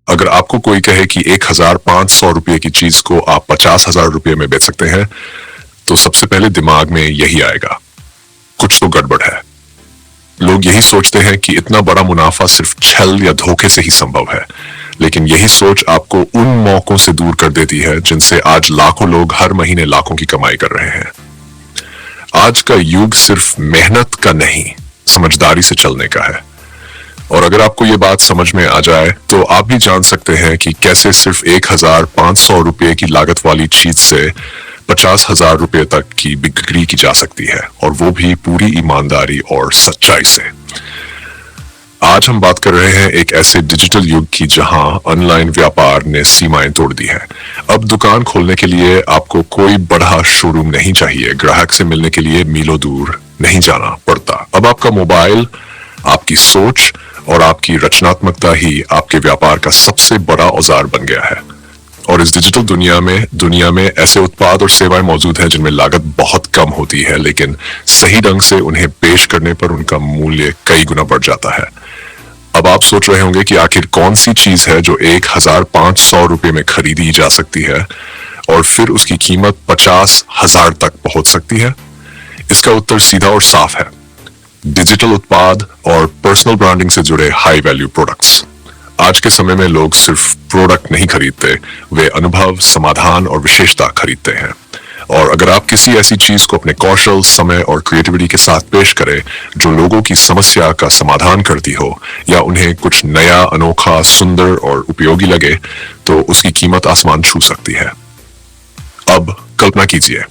अगर आपको कोई कहे कि 1,500 रुपये की चीज को आप 50,000 रुपये में बेच सकते हैं, तो सबसे पहले दिमाग में यही आएगा, कुछ तो गड़बड़ है। लोग यही सोचते हैं कि इतना बड़ा मुनाफा सिर्फ छल या धोखे से ही संभव है, लेकिन यही सोच आपको उन मौकों से दूर कर देती है जिनसे आज लाखों लोग हर महीने लाखों की कमाई कर रहे हैं। आज का युग सिर्फ मेहनत का नहीं, समझदारी से चलने का है। और अगर आपको ये बात समझ में आ जाए तो आप भी जान सकते हैं कि कैसे सिर्फ 1,500 रुपये की लागत वाली चीज से 50,000 रुपये तक की बिक्री की जा सकती है, और वो भी पूरी ईमानदारी और सच्चाई से। आज हम बात कर रहे हैं एक ऐसे डिजिटल युग की जहां ऑनलाइन व्यापार ने सीमाएं तोड़ दी है। अब दुकान खोलने के लिए आपको कोई बड़ा शोरूम नहीं चाहिए, ग्राहक से मिलने के लिए मीलों दूर नहीं जाना पड़ता। अब आपका मोबाइल, आपकी सोच और आपकी रचनात्मकता ही आपके व्यापार का सबसे बड़ा औजार बन गया है। और इस डिजिटल दुनिया में ऐसे उत्पाद और सेवाएं मौजूद हैं जिनमें लागत बहुत कम होती है, लेकिन सही ढंग से उन्हें पेश करने पर उनका मूल्य कई गुना बढ़ जाता है। अब आप सोच रहे होंगे कि आखिर कौन सी चीज है जो 1,500 रुपये में खरीदी जा सकती है और फिर उसकी कीमत 50,000 तक पहुंच सकती है। इसका उत्तर सीधा और साफ है, डिजिटल उत्पाद और पर्सनल ब्रांडिंग से जुड़े हाई वैल्यू प्रोडक्ट्स। आज के समय में लोग सिर्फ प्रोडक्ट नहीं खरीदते, वे अनुभव, समाधान और विशेषता खरीदते हैं। और अगर आप किसी ऐसी चीज को अपने कौशल, समय और क्रिएटिविटी के साथ पेश करें जो लोगों की समस्या का समाधान करती हो या उन्हें कुछ नया, अनोखा, सुंदर और उपयोगी लगे, तो उसकी कीमत आसमान छू सकती है। अब कल्पना कीजिए,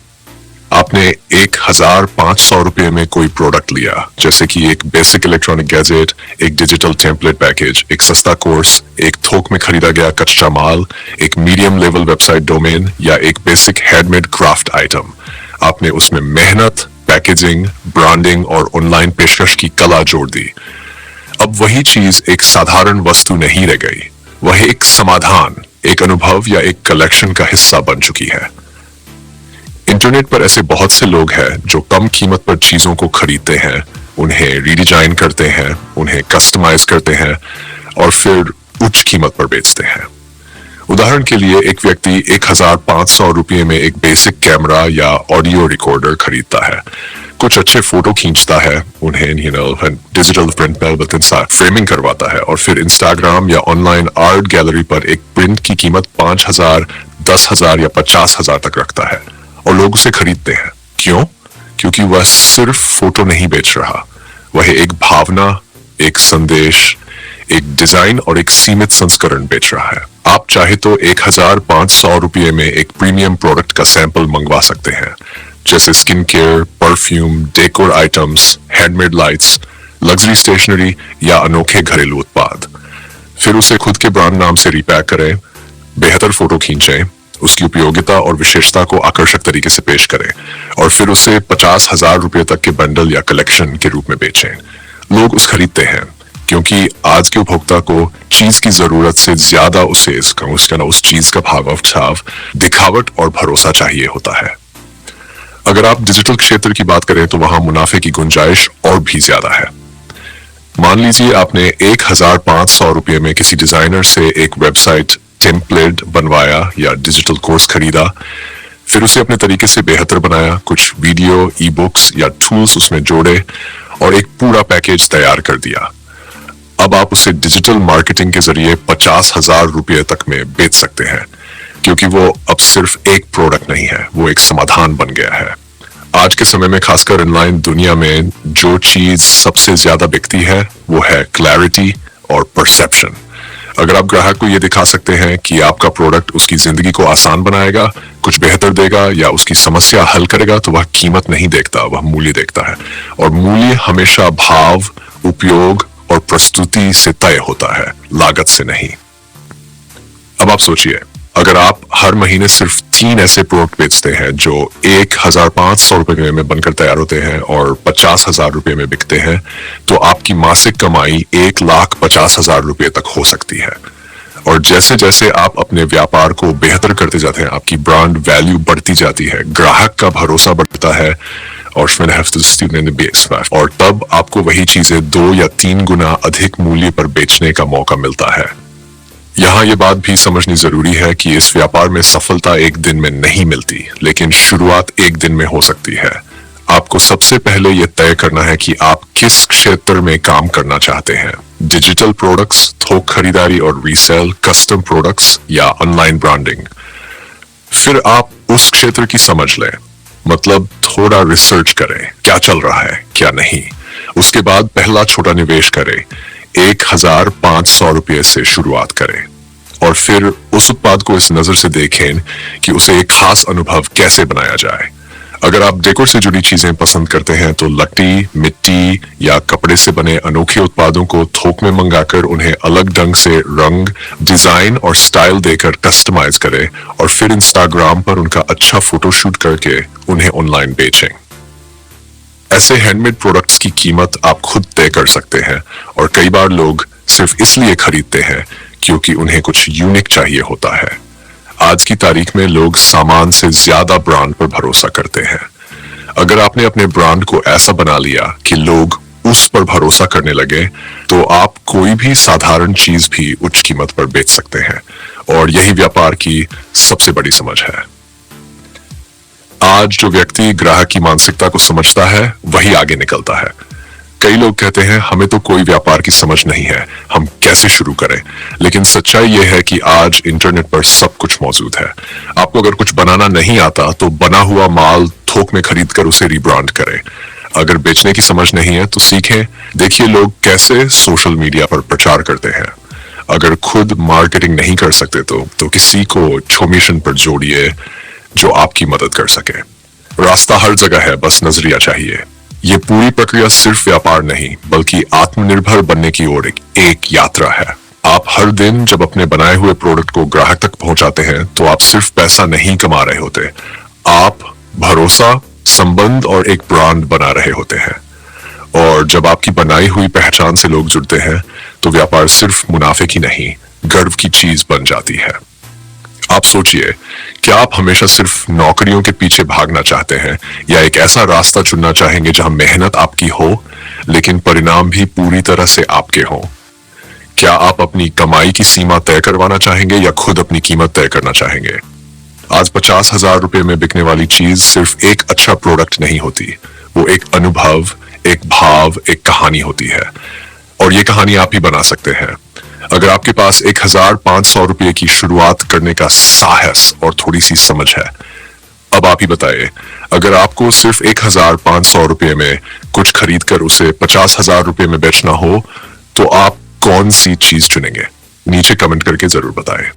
आपने 1,500 रुपये में कोई प्रोडक्ट लिया, जैसे कि एक बेसिक इलेक्ट्रॉनिक गैजेट, एक डिजिटल टेम्पलेट पैकेज, एक सस्ता कोर्स, एक थोक में खरीदा गया कच्चा माल, एक मीडियम लेवल वेबसाइट डोमेन या एक बेसिक हैंडमेड क्राफ्ट आइटम। आपने उसमें मेहनत, पैकेजिंग, ब्रांडिंग और ऑनलाइन पेशकश की कला जोड़ दी। अब वही चीज एक साधारण वस्तु नहीं रह गई, वह एक समाधान, एक अनुभव या एक कलेक्शन का हिस्सा बन चुकी है। इंटरनेट पर ऐसे बहुत से लोग हैं जो कम कीमत पर चीजों को खरीदते हैं, उन्हें रीडिजाइन करते हैं, उन्हें कस्टमाइज करते हैं और फिर उच्च कीमत पर बेचते हैं। उदाहरण के लिए, एक व्यक्ति 1,500 रुपये में एक बेसिक कैमरा या ऑडियो रिकॉर्डर खरीदता है, कुछ अच्छे फोटो खींचता है, उन्हें डिजिटल प्रिंट में फ्रेमिंग करवाता है और फिर इंस्टाग्राम या ऑनलाइन आर्ट गैलरी पर एक प्रिंट की कीमत 5,000, 10,000 या 50,000 तक रखता है और लोग उसे खरीदते हैं। क्यों? क्योंकि वह सिर्फ फोटो नहीं बेच रहा, वह एक भावना, एक संदेश, एक डिजाइन और एक सीमित संस्करण बेच रहा है। आप चाहे तो 1,500 रुपये में एक प्रीमियम प्रोडक्ट का सैंपल मंगवा सकते हैं, जैसे skin care, perfume, decor items, handmade lights, luxury stationery या अनोखे घरेलू उत्पाद। फिर उसे खुद के ब्रांड नाम से रीपैक करें, बेहतर फोटो खींचें, उसकी उपयोगिता और विशेषता को आकर्षक तरीके से पेश करें और फिर उसे 50,000 रुपये तक के बंडल या कलेक्शन के रूप में बेचें। लोग उस खरीदते हैं क्योंकि आज के उपभोक्ता को चीज की जरूरत से ज्यादा उस चीज का भाव, दिखावट और भरोसा चाहिए होता है। अगर आप डिजिटल क्षेत्र की बात करें तो वहां मुनाफे की गुंजाइश और भी ज्यादा है। मान लीजिए आपने 1,500 रुपये में किसी डिजाइनर से एक वेबसाइट टेम्पलेट बनवाया या डिजिटल कोर्स खरीदा, फिर उसे अपने तरीके से बेहतर बनाया, कुछ वीडियो, ई बुक्स या टूल्स उसमें जोड़े और एक पूरा पैकेज तैयार कर दिया। अब आप उसे डिजिटल मार्केटिंग के जरिए 50,000 रुपये तक में बेच सकते हैं, क्योंकि वो अब सिर्फ एक प्रोडक्ट नहीं है, वो एक समाधान बन गया है। आज के समय में, खासकर ऑनलाइन दुनिया में, जो चीज सबसे ज्यादा बिकती है वो है क्लैरिटी और परसेप्शन। अगर आप ग्राहक को ये दिखा सकते हैं कि आपका प्रोडक्ट उसकी जिंदगी को आसान बनाएगा, कुछ बेहतर देगा या उसकी समस्या हल करेगा, तो वह कीमत नहीं देखता, वह मूल्य देखता है। और मूल्य हमेशा भाव, उपयोग और प्रस्तुति से तय होता है, लागत से नहीं। अब आप सोचिए, अगर आप हर महीने सिर्फ 3 ऐसे प्रोडक्ट बेचते हैं जो 1,500 रुपये में बनकर तैयार होते हैं और 50,000 रुपये में बिकते हैं, तो आपकी मासिक कमाई 1,50,000 रुपये तक हो सकती है। और जैसे जैसे आप अपने व्यापार को बेहतर करते जाते हैं, आपकी ब्रांड वैल्यू बढ़ती जाती है, ग्राहक का भरोसा बढ़ता है और तब आपको वही चीजें 2 या 3 गुना अधिक मूल्य पर बेचने का मौका मिलता है। यहाँ ये बात भी समझनी जरूरी है कि इस व्यापार में सफलता एक दिन में नहीं मिलती, लेकिन शुरुआत एक दिन में हो सकती है। आपको सबसे पहले यह तय करना है कि आप किस क्षेत्र में काम करना चाहते हैं। डिजिटल प्रोडक्ट्स, थोक खरीदारी और रीसेल, कस्टम प्रोडक्ट्स या ऑनलाइन ब्रांडिंग। फिर आप उस क्षेत्र की समझ लें, मतलब थोड़ा रिसर्च करें, क्या चल रहा है क्या नहीं। उसके बाद पहला छोटा निवेश करें, 1,500 रुपये से शुरुआत करें और फिर उस उत्पाद को इस नजर से देखें कि उसे एक खास अनुभव कैसे बनाया जाए। अगर आप डेकोर से जुड़ी चीजें पसंद करते हैं तो लकड़ी, मिट्टी या कपड़े से बने अनोखे उत्पादों को थोक में मंगाकर उन्हें अलग ढंग से रंग, डिजाइन और स्टाइल देकर कस्टमाइज करें और फिर इंस्टाग्राम पर उनका अच्छा फोटोशूट करके उन्हें ऑनलाइन बेचें। ऐसे हैंडमेड प्रोडक्ट्स की कीमत आप खुद तय कर सकते हैं और कई बार लोग सिर्फ इसलिए खरीदते हैं क्योंकि उन्हें कुछ यूनिक चाहिए होता है। आज की तारीख में लोग सामान से ज्यादा ब्रांड पर भरोसा करते हैं। अगर आपने अपने ब्रांड को ऐसा बना लिया कि लोग उस पर भरोसा करने लगे, तो आप कोई भी साधारण चीज भी उच्च कीमत पर बेच सकते हैं और यही व्यापार की सबसे बड़ी समझ है। आज जो व्यक्ति ग्राहक की मानसिकता को समझता है वही आगे निकलता है। कई लोग कहते हैं हमें तो कोई व्यापार की समझ नहीं है, हम कैसे शुरू करें। लेकिन सच्चाई यह है कि आज इंटरनेट पर सब कुछ मौजूद है। आपको अगर कुछ बनाना नहीं आता तो बना हुआ माल थोक में खरीद कर उसे रिब्रांड करें। अगर बेचने की समझ नहीं है तो सीखें, देखिए लोग कैसे सोशल मीडिया पर प्रचार करते हैं। अगर खुद मार्केटिंग नहीं कर सकते तो किसी को छोमिशन पर जोड़िए जो आपकी मदद कर सके। रास्ता हर जगह है, बस नजरिया चाहिए। ये पूरी प्रक्रिया सिर्फ व्यापार नहीं बल्कि आत्मनिर्भर बनने की ओर एक यात्रा है। आप हर दिन जब अपने बनाए हुए प्रोडक्ट को ग्राहक तक पहुंचाते हैं तो आप सिर्फ पैसा नहीं कमा रहे होते, आप भरोसा, संबंध और एक ब्रांड बना रहे होते हैं। और जब आपकी बनाई हुई पहचान से लोग जुड़ते हैं तो व्यापार सिर्फ मुनाफे की नहीं, गर्व की चीज बन जाती है। आप सोचिए, क्या आप हमेशा सिर्फ नौकरियों के पीछे भागना चाहते हैं या एक ऐसा रास्ता चुनना चाहेंगे जहां मेहनत आपकी हो लेकिन परिणाम भी पूरी तरह से आपके हों? क्या आप अपनी कमाई की सीमा तय करवाना चाहेंगे या खुद अपनी कीमत तय करना चाहेंगे? आज 50,000 रुपए में बिकने वाली चीज सिर्फ एक अच्छा प्रोडक्ट नहीं होती, वो एक अनुभव, एक भाव, एक कहानी होती है और ये कहानी आप ही बना सकते हैं। अगर आपके पास 1,500 रुपये की शुरुआत करने का साहस और थोड़ी सी समझ है, अब आप ही बताइए, अगर आपको सिर्फ 1,500 रुपये में कुछ खरीद कर उसे 50,000 रुपये में बेचना हो तो आप कौन सी चीज चुनेंगे? नीचे कमेंट करके जरूर बताएं।